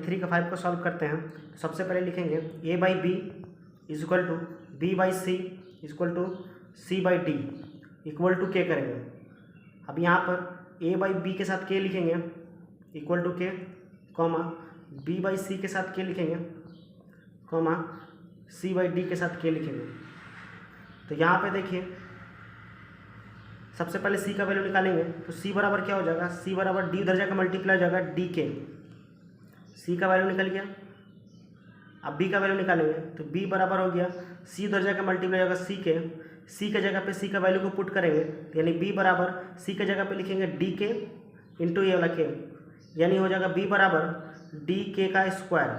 3 का 5 को सॉल्व करते हैं। तो सबसे पहले लिखेंगे a by B is equal to B by C is equal to C by D equal to K करेंगे। अब यहाँ पर a बाई बी के साथ के लिखेंगे इक्वल टू के, कॉमा b बाई सी के साथ के लिखेंगे, कॉमा c बाई डी के साथ के लिखेंगे। तो यहाँ पे देखिए सबसे पहले c का वैल्यू निकालेंगे तो c बराबर क्या हो जाएगा, c बराबर d उधर जाकर मल्टीप्लाई हो जाएगा डी के, c का वैल्यू निकल गया। अब b का वैल्यू निकालेंगे तो b बराबर हो गया c उधर जाकर मल्टीप्लाई होगा c के, c के जगह पे c का वैल्यू को पुट करेंगे यानी b बराबर c के जगह पे लिखेंगे डी के इंटू ये वाला के, यानी हो जाएगा b बराबर डी के का स्क्वायर।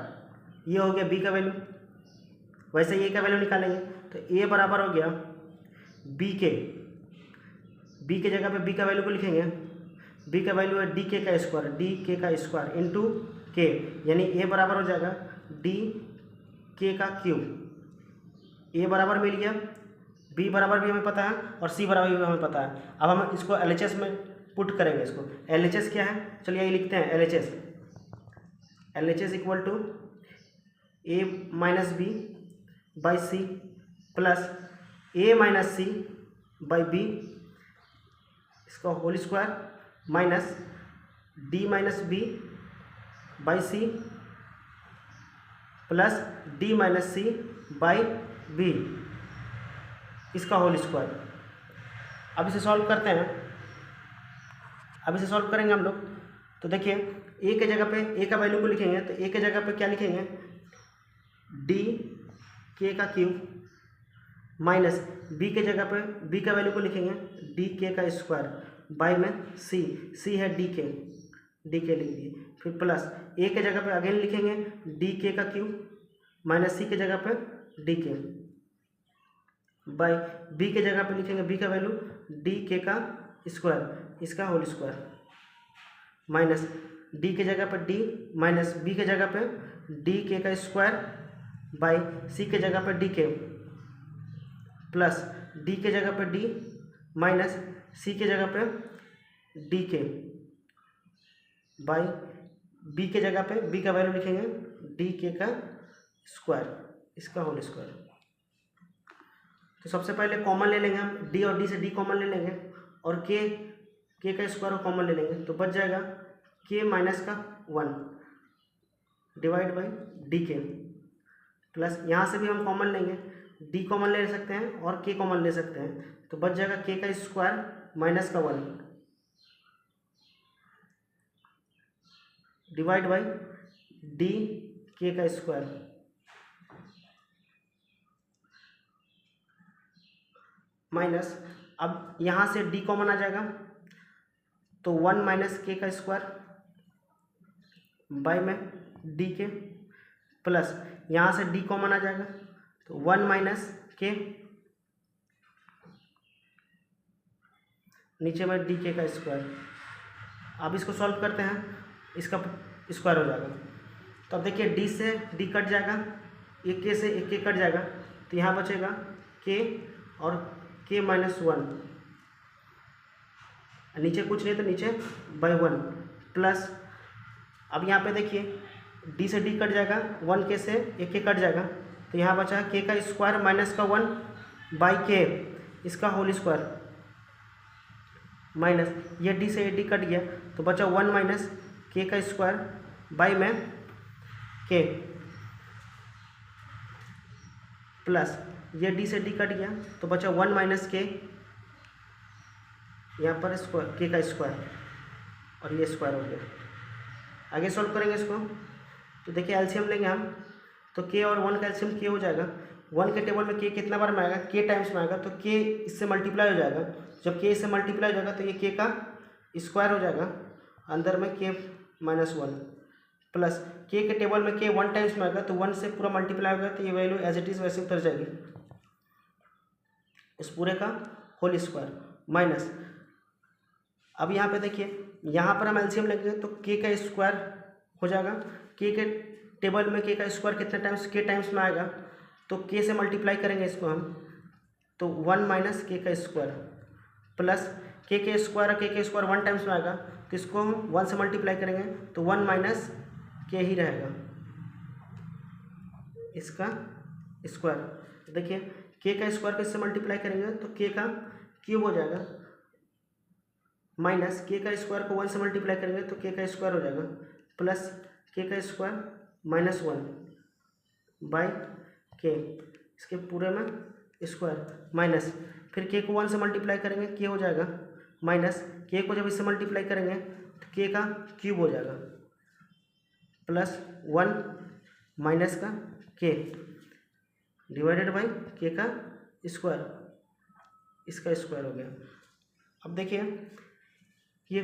ये हो गया b का वैल्यू। वैसे a का वैल्यू निकालेंगे तो a बराबर हो गया b के, b के जगह पे b का वैल्यू को लिखेंगे, b का वैल्यू है डी के का स्क्वायर, डी के का स्क्वायर इंटू के, यानी a बराबर हो जाएगा डी के का क्यूब। a बराबर मिल गया, b बराबर भी हमें पता है और c बराबर भी हमें पता है। अब हम इसको LHS में पुट करेंगे। इसको LHS क्या है, चलिए ये लिखते हैं LHS equal to a minus B by C plus a minus C by B इसका whole square minus d minus B by C plus d minus C by B इसका होल स्क्वायर। अब इसे सॉल्व करते हैं। अब इसे solve करेंगे हम लोग तो देखिए a के जगह पे a का वैल्यू को लिखेंगे तो a के जगह पे क्या लिखेंगे, डी के का क्यूब माइनस b के जगह पे b का वैल्यू को लिखेंगे डी के का स्क्वायर बाई में c है डी के लिख दिए, फिर प्लस a के जगह पे अगेन लिखेंगे डी के का क्यूब माइनस c के जगह पे डी के बाई b के जगह पे लिखेंगे b का वैल्यू डी के का स्क्वायर इसका होल स्क्वायर माइनस d के जगह पे d माइनस b के जगह पे डी के का स्क्वायर बाई c के जगह पे डी के प्लस d के जगह पे d माइनस c के जगह पे डी के बाई b के जगह पे b का वैल्यू लिखेंगे डी के का स्क्वायर इसका होल स्क्वायर। तो सबसे पहले कॉमन ले लेंगे हम, d और d से d कॉमन ले लेंगे और k का स्क्वायर को कॉमन ले लेंगे तो बच जाएगा k माइनस का 1 डिवाइड बाई डी के प्लस यहाँ से भी हम कॉमन लेंगे, d कॉमन ले सकते हैं और k कॉमन ले सकते हैं तो बच जाएगा k का स्क्वायर माइनस का 1 डिवाइड बाई डी के का स्क्वायर माइनस, अब यहाँ से d कॉमन आ जाएगा तो 1 माइनस के का स्क्वायर बाई में डी के प्लस यहाँ से d कॉमन आ जाएगा तो 1 माइनस के नीचे में डी के का स्क्वायर। अब इसको सॉल्व करते हैं, इसका स्क्वायर हो जाएगा तो अब देखिए d से d कट जाएगा, एक के से एक के कट जाएगा तो यहाँ बचेगा k और k माइनस 1, नीचे कुछ नहीं तो नीचे बाई 1 प्लस, अब यहाँ पे देखिए d से d कट जाएगा, 1 के से एक के कट जाएगा तो यहाँ बचा k का स्क्वायर माइनस का 1 बाई k इसका होल स्क्वायर माइनस ये d से d कट गया तो बचा 1 माइनस k का स्क्वायर बाई में k प्लस ये d से d कट गया तो बचा 1 माइनस k यहाँ पर स्क्वायर k का स्क्वायर और ये स्क्वायर हो गया। आगे सॉल्व करेंगे इसको तो देखिए एलसीएम लेंगे हम तो k और 1 का एलसीएम k हो जाएगा। 1 के टेबल में k कितना बार में आएगा, k टाइम्स में आएगा तो k इससे मल्टीप्लाई हो जाएगा, जब k इससे मल्टीप्लाई हो जाएगा तो ये k का स्क्वायर हो जाएगा, अंदर में k माइनस 1 प्लस k के टेबल में k 1 टाइम्स में आएगा तो 1 से पूरा मल्टीप्लाई होगा तो ये वैल्यू एज इट इज़ वैसे उतर जाएगी इस पूरे का होल स्क्वायर माइनस, अब यहाँ पे देखिए यहाँ पर हम एलसीएम लेंगे तो k का स्क्वायर हो जाएगा, k के टेबल में k का स्क्वायर कितने टाइम्स k टाइम्स में आएगा तो k से मल्टीप्लाई करेंगे इसको हम तो 1 माइनस k का स्क्वायर प्लस k के स्क्वायर और k के स्क्वायर 1 टाइम्स में आएगा तो इसको हम 1 से मल्टीप्लाई करेंगे तो 1 माइनस के ही रहेगा, इसका स्क्वायर। देखिए के का स्क्वायर को इससे मल्टीप्लाई करेंगे तो के का क्यूब हो जाएगा, माइनस के का स्क्वायर को 1 से मल्टीप्लाई करेंगे तो के का स्क्वायर हो जाएगा, प्लस के का स्क्वायर माइनस 1 बाई के, इसके पूरे में स्क्वायर, माइनस फिर के को 1 से मल्टीप्लाई करेंगे के हो जाएगा, माइनस के को जब इससे मल्टीप्लाई करेंगे तो के का क्यूब हो जाएगा, प्लस 1 माइनस का के डिवाइडेड बाई के का स्क्वायर, इसका स्क्वायर हो गया। अब देखिए ये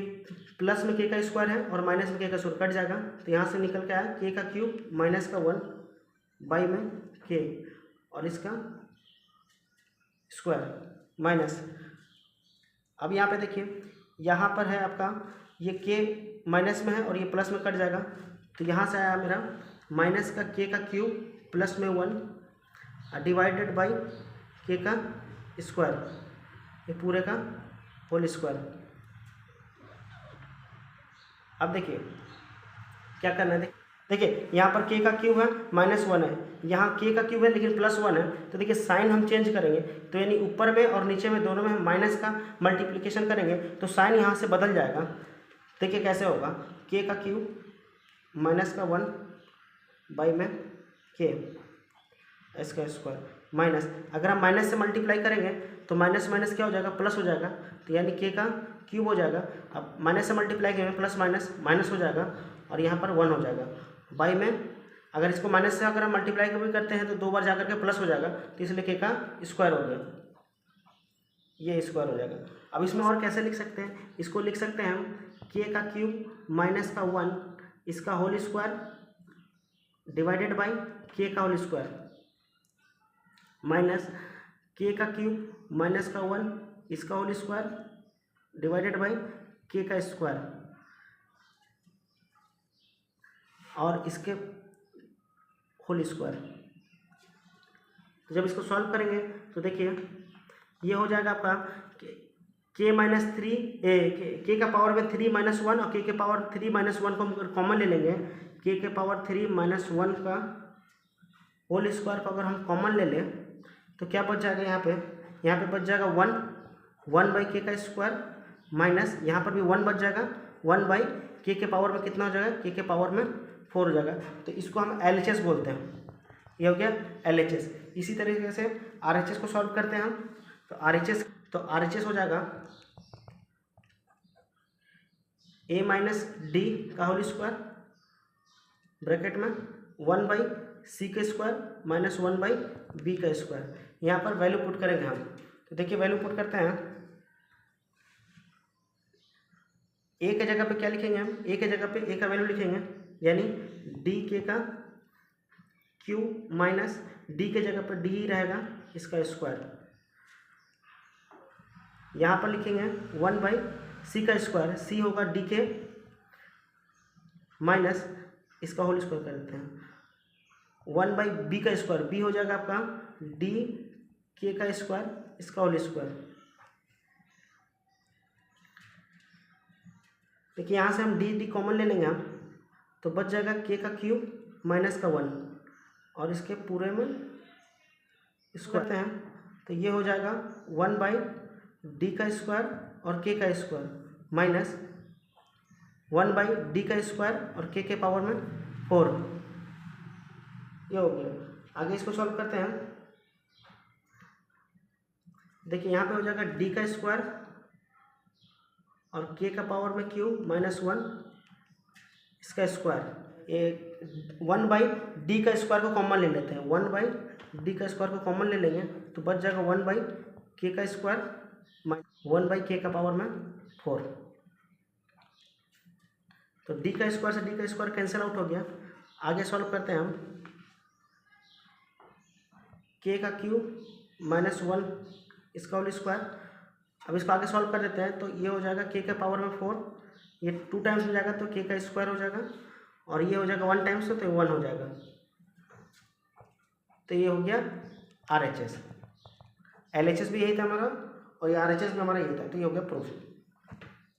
प्लस में के का स्क्वायर है और माइनस में के का स्क्वायर कट जाएगा, तो यहाँ से निकल के आया के का क्यूब माइनस का 1 बाई में के और इसका स्क्वायर माइनस। अब यहाँ पे देखिए यहाँ पर है आपका ये के माइनस में है और ये प्लस में कट जाएगा, तो यहाँ से आया मेरा माइनस का के का क्यूब प्लस में 1 डिवाइडेड बाई के का स्क्वायर, ये पूरे का होल स्क्वायर। अब देखिए क्या करना है, देखिए यहाँ पर के का क्यूब है -1 है, यहाँ के का क्यूब है लेकिन +1 है, तो देखिए साइन हम चेंज करेंगे, तो यानी ऊपर में और नीचे में दोनों में हम माइनस का मल्टीप्लिकेशन करेंगे तो साइन यहाँ से बदल जाएगा। देखिए कैसे होगा, के का क्यूब -1 बाई में के इसका स्क्वायर माइनस, अगर हम माइनस से मल्टीप्लाई करेंगे तो माइनस माइनस क्या हो जाएगा, प्लस हो जाएगा, तो यानी के का क्यूब हो जाएगा। अब माइनस से मल्टीप्लाई करेंगे प्लस माइनस माइनस हो जाएगा और यहाँ पर 1 हो जाएगा बाई में, अगर इसको माइनस से अगर हम मल्टीप्लाई कभी करते हैं तो 2 बार जाकर के प्लस हो जाएगा, तो इसलिए के का स्क्वायर हो गया, ये स्क्वायर हो जाएगा। अब इसमें और कैसे लिख सकते हैं, इसको लिख सकते हैं हम के का क्यूब माइनस का 1 इसका होल स्क्वायर डिवाइडेड बाई के का होल स्क्वायर माइनस के का क्यूब माइनस का 1 इसका होल स्क्वायर डिवाइडेड बाई के का स्क्वायर और इसके होल स्क्वायर। जब इसको सॉल्व करेंगे तो देखिए ये हो जाएगा आपका के माइनस 3 के का पावर में 3 - 1 और के के पावर 3 - 1 को हम कॉमन ले लेंगे, के पावर 3 - 1 का होल स्क्वायर को अगर हम कॉमन ले लें तो क्या बच जाएगा, यहाँ पे बच जाएगा 1 बाई के का स्क्वायर माइनस यहाँ पर भी 1 बच जाएगा, 1 बाई के पावर में कितना हो जाएगा, के पावर में 4 हो जाएगा, तो इसको हम LHS बोलते हैं, ये हो गया LHS। इसी तरीके से RHS को सॉल्व करते हैं हम, तो RHS हो जाएगा a माइनस डी का होल स्क्वायर ब्रैकेट में 1 बाई सी का स्क्वायर माइनस 1 बाई बी का स्क्वायर। यहाँ पर वैल्यू पुट करेंगे हम, तो देखिए वैल्यू पुट करते हैं, ए के जगह पे क्या लिखेंगे हम, ए के जगह पे ए का वैल्यू लिखेंगे, यानी डी के का क्यूब माइनस डी के जगह पर डी ही रहेगा इसका स्क्वायर, यहाँ पर लिखेंगे 1 बाई सी का स्क्वायर, सी होगा डी के माइनस इसका होल स्क्वायर कर देते हैं 1 बाई बी का स्क्वायर, बी हो जाएगा आपका डी के का स्क्वायर इसका होल स्क्वायर। देखिए यहाँ से हम डी कॉमन ले लेंगे हम, तो बच जाएगा के का क्यूब माइनस का 1 और इसके पूरे में इसको करते हैं, तो ये हो जाएगा 1 बाई डी का स्क्वायर और के का स्क्वायर माइनस 1 बाई डी का स्क्वायर और के पावर में 4, ये हो गया। आगे इसको सॉल्व करते हैं, देखिए यहाँ पे हो जाएगा डी का स्क्वायर और के का पावर में क्यूब माइनस 1 इसका स्क्वायर, 1 बाई डी का स्क्वायर को कॉमन ले लेते हैं, 1 बाई डी का स्क्वायर को कॉमन ले लेंगे तो बच जाएगा 1 बाई के का स्क्वायर 1 बाई के का पावर में 4, तो डी का स्क्वायर से डी का स्क्वायर कैंसिल आउट हो गया। आगे सॉल्व करते हैं हम, के का क्यूब माइनस 1 इसका होल स्क्वायर, अब इसको आगे सॉल्व कर देते हैं, तो ये हो जाएगा के के पावर में 4, ये 2 टाइम्स हो जाएगा तो के का स्क्वायर हो जाएगा और ये हो जाएगा 1 टाइम्स तो 1 हो जाएगा, तो ये हो गया RHS। LHS भी यही था हमारा और ये RHS भी हमारा यही था, तो ये हो गया प्रूफ।